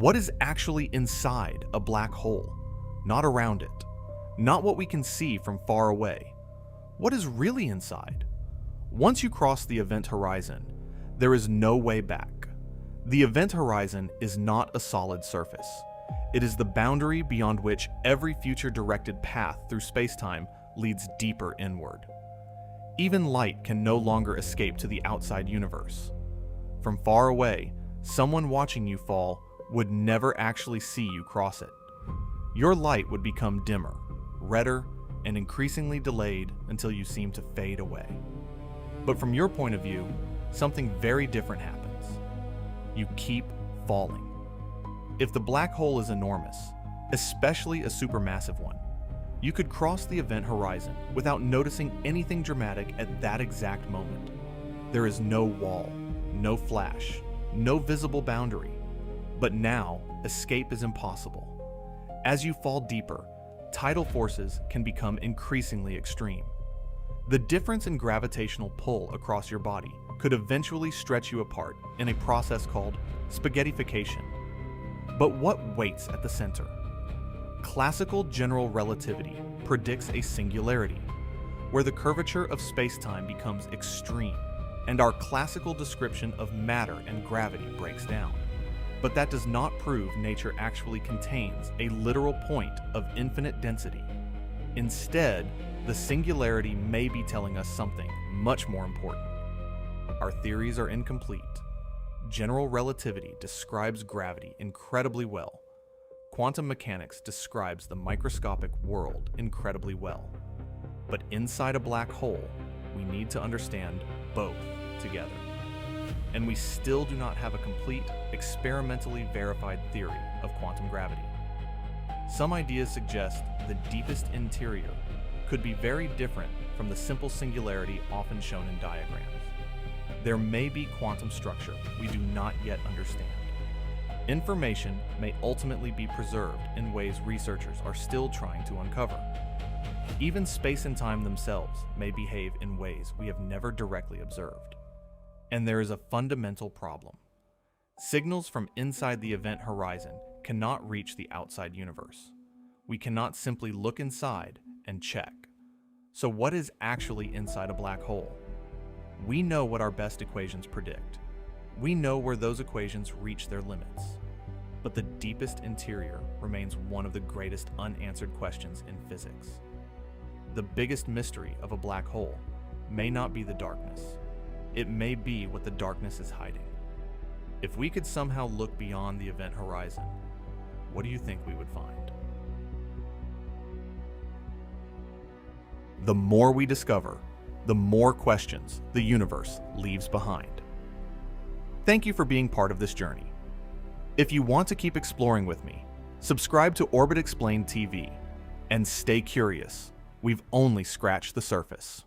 What is actually inside a black hole? Not around it. Not what we can see from far away. What is really inside? Once you cross the event horizon, there is no way back. The event horizon is not a solid surface. It is the boundary beyond which every future directed path through spacetime leads deeper inward. Even light can no longer escape to the outside universe. From far away, someone watching you fall would never actually see you cross it. Your light would become dimmer, redder, and increasingly delayed until you seem to fade away. But from your point of view, something very different happens. You keep falling. If the black hole is enormous, especially a supermassive one, you could cross the event horizon without noticing anything dramatic at that exact moment. There is no wall, no flash, no visible boundary. But now, escape is impossible. As you fall deeper, tidal forces can become increasingly extreme. The difference in gravitational pull across your body could eventually stretch you apart in a process called spaghettification. But what waits at the center? Classical general relativity predicts a singularity, where the curvature of spacetime becomes extreme, and our classical description of matter and gravity breaks down. But that does not prove nature actually contains a literal point of infinite density. Instead, the singularity may be telling us something much more important. Our theories are incomplete. General relativity describes gravity incredibly well. Quantum mechanics describes the microscopic world incredibly well. But inside a black hole, we need to understand both together. And we still do not have a complete, experimentally verified theory of quantum gravity. Some ideas suggest the deepest interior could be very different from the simple singularity often shown in diagrams. There may be quantum structure we do not yet understand. Information may ultimately be preserved in ways researchers are still trying to uncover. Even space and time themselves may behave in ways we have never directly observed. And there is a fundamental problem. Signals from inside the event horizon cannot reach the outside universe. We cannot simply look inside and check. So what is actually inside a black hole? We know what our best equations predict. We know where those equations reach their limits. But the deepest interior remains one of the greatest unanswered questions in physics. The biggest mystery of a black hole may not be the darkness. It may be what the darkness is hiding. If we could somehow look beyond the event horizon, what do you think we would find? The more we discover, the more questions the universe leaves behind. Thank you for being part of this journey. If you want to keep exploring with me, subscribe to OrbitExplainedTV and stay curious. We've only scratched the surface.